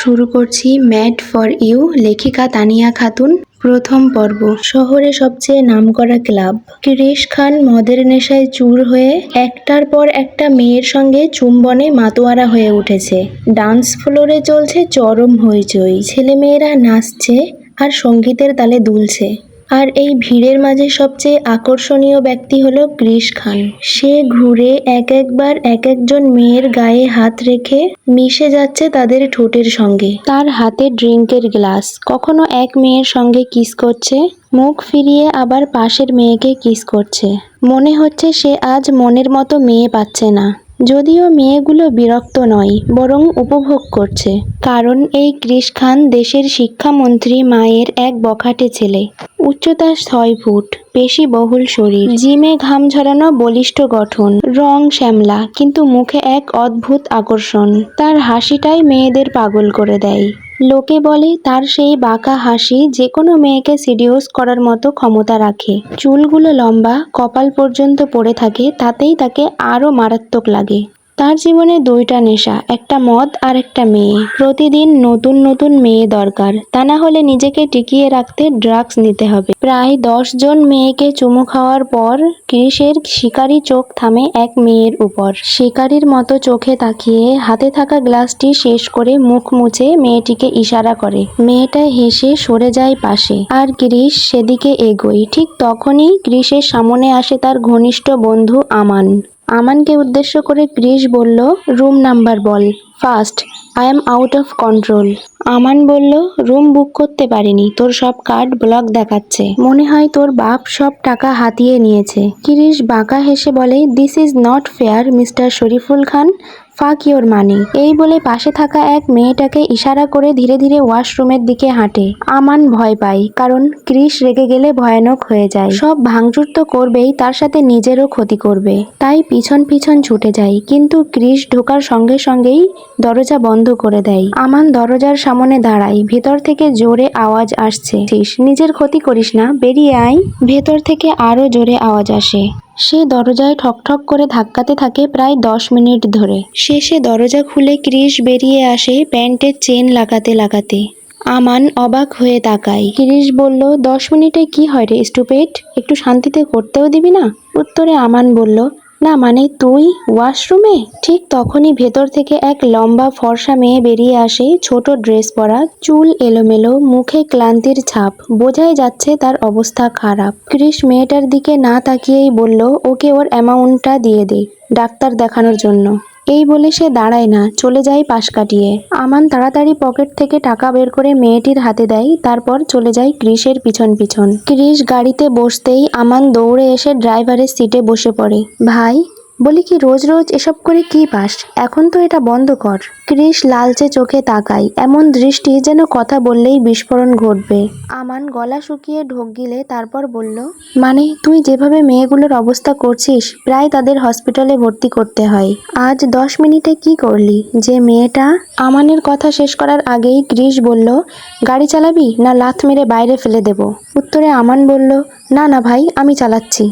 শুরু করছি mad for you, লেখিকা তানিয়া খাতুন। প্রথম পর্ব। শহরে সবচেয়ে নামকরা ক্লাব। ক্রিশ খান মদের নেশায় চুর হয়ে একটার পর একটা মেয়ের সঙ্গে চুম্বনে মাতোয়ারা হয়ে উঠেছে। ডান্স ফ্লোরে চলছে চরম হইচই, ছেলেমেয়েরা নাচছে আর সঙ্গীতের তালে দুলছে। আর এই ভিড়ের মাঝে সবচেয়ে আকর্ষণীয় ব্যক্তি হলো ক্রিশ খান। সে ঘুরে একবার এক একজন মেয়ের গায়ে হাত রেখে মিশে যাচ্ছে তাদের ঠোঁটের সঙ্গে। তার হাতে ড্রিঙ্কের গ্লাস, কখনো এক মেয়ের সঙ্গে কিস করছে, মুখ ফিরিয়ে আবার পাশের মেয়েকে কিস করছে। মনে হচ্ছে সে আজ মনের মতো মেয়ে পাচ্ছে না। যদিও মেয়েগুলো বিরক্ত নয়, বরং উপভোগ করছে। কারণ এই ক্রিশ খান দেশের শিক্ষামন্ত্রী মায়ের এক বখাটে ছেলে। উচ্চতা 6 ফুট, পেশি বহুল শরীর, জিমে ঘাম ঝরানো বলিষ্ঠ গঠন, রং শ্যামলা, কিন্তু মুখে এক অদ্ভুত আকর্ষণ। তার হাসিটাই মেয়েদের পাগল করে দেয়। লোকে বলে তার সেই বাঁকা হাসি যে কোনো মেয়েকে সিডিউস করার মতো ক্ষমতা রাখে। চুলগুলো লম্বা, কপাল পর্যন্ত পড়ে থাকে, তাতেই তাকে আরো মারাত্মক লাগে। তার জীবনে 2টা নেশা, একটা মদ আর একটা মেয়ে। প্রতিদিন নতুন নতুন মেয়ে দরকার, তা না হলে নিজেকে টিকিয়ে রাখতে ড্রাগস নিতে হবে। প্রায় 10 জন মেয়েকে চুমু খাওয়ার পর ক্রিশের শিকারী চোখ থামে এক মেয়ের উপর। শিকারীর মতো চোখে তাকিয়ে হাতে থাকা গ্লাসটি শেষ করে মুখ মুছে মেয়েটিকে ইশারা করে। মেয়েটা হেসে সরে যায় পাশে, আর ক্রিশ সেদিকে এগোয়। ঠিক তখনই ক্রিশের সামনে আসে তার ঘনিষ্ঠ বন্ধু আমান। আমানকে উদ্দেশ্য করে ক্রিশ বলল, রুম নাম্বার বল, fast, I am out of control. Aman বলল, রুম বুক করতে পারিনি, তোর সব কার্ড ব্লক দেখাচ্ছে, মনে হয় তোর বাপ সব টাকা হাতিয়ে নিয়েছে। ক্রিশ বাঁকা হেসে বলে, this is not fair mister Shariful Khan, fuck your মানি। এই বলে পাশে থাকা এক মেয়েটাকে ইশারা করে ধীরে ধীরে ওয়াশরুমের দিকে হাঁটে। আমান ভয় পায়, কারণ ক্রিশ রেগে গেলে ভয়ানক হয়ে যায়। সব ভাঙচুর তো করবেই, তার সাথে নিজেরও ক্ষতি করবে। তাই পিছন পিছন ছুটে যায়, কিন্তু ক্রিশ ঢোকার সঙ্গে সঙ্গেই দরজা বন্ধ করে দেয়। আমান দরজার সামনে দাঁড়ায়, ভেতর থেকে জোরে আওয়াজ আসছে, নিজের ক্ষতি করিস না, বেরিয়ে আয়। ভেতর থেকে আরো জোরে আওয়াজ আসে। সে দরজায় ঠকঠক করে ধাক্কাতে থাকে প্রায় 10 মিনিট ধরে। শেষে দরজা খুলে ক্রিশ বেরিয়ে আসে প্যান্টের চেন লাগাতে লাগাতে। আমান অবাক হয়ে তাকায়। ক্রিশ বলল, 10 মিনিটে কি হয় রে স্টুপিড, একটু শান্তিতে করতেও দিবি না? উত্তরে আমান বলল, না মানে তুই ওয়াশরুমে? ঠিক তখনই ভেতর থেকে এক লম্বা ফর্সা মেয়ে বেরিয়ে আসে, ছোট ড্রেস পরা, চুল এলোমেলো, মুখে ক্লান্তির ছাপ, বোঝাই যাচ্ছে তার অবস্থা খারাপ। ক্রিশ মেয়েটার দিকে না তাকিয়েই বলল, ওকে ওর অ্যামাউন্টটা দিয়ে দে, ডাক্তার দেখানোর জন্য। এই বলে সে দাঁড়ায় না, চলে যায় পাশ কাটিয়ে। আমান তাড়াতাড়ি পকেট থেকে টাকা বের করে মেয়েটির হাতে দেয়, তারপর চলে যায় ক্রিশের পিছন পিছন। ক্রিশ গাড়িতে বসতেই আমান দৌড়ে এসে ড্রাইভারের সিটে বসে পড়ে। ভাই, বলি কি রোজ রোজ এসব করে কি পাস, এখন তো এটা বন্ধ কর। ক্রিশ লালচে চোখে তাকায়, এমন দৃষ্টি যেন কথা বললেই বিস্ফোরণ ঘটবে। আমান গলা শুকিয়ে ঢোক গিলে তারপর বলল, মানে তুই যেভাবে মেয়েগুলোর অবস্থা করছিস, প্রায় তাদের হসপিটালে ভর্তি করতে হয়। আজ 10 মিনিটে কি করলি? যে মেয়েটা। আমানের কথা শেষ করার আগেই ক্রিশ বলল, গাড়ি চালাবি না লাথ মেরে বাইরে ফেলে দেব? উত্তরে আমান বলল, না না ভাই, আমি চালাচ্ছি।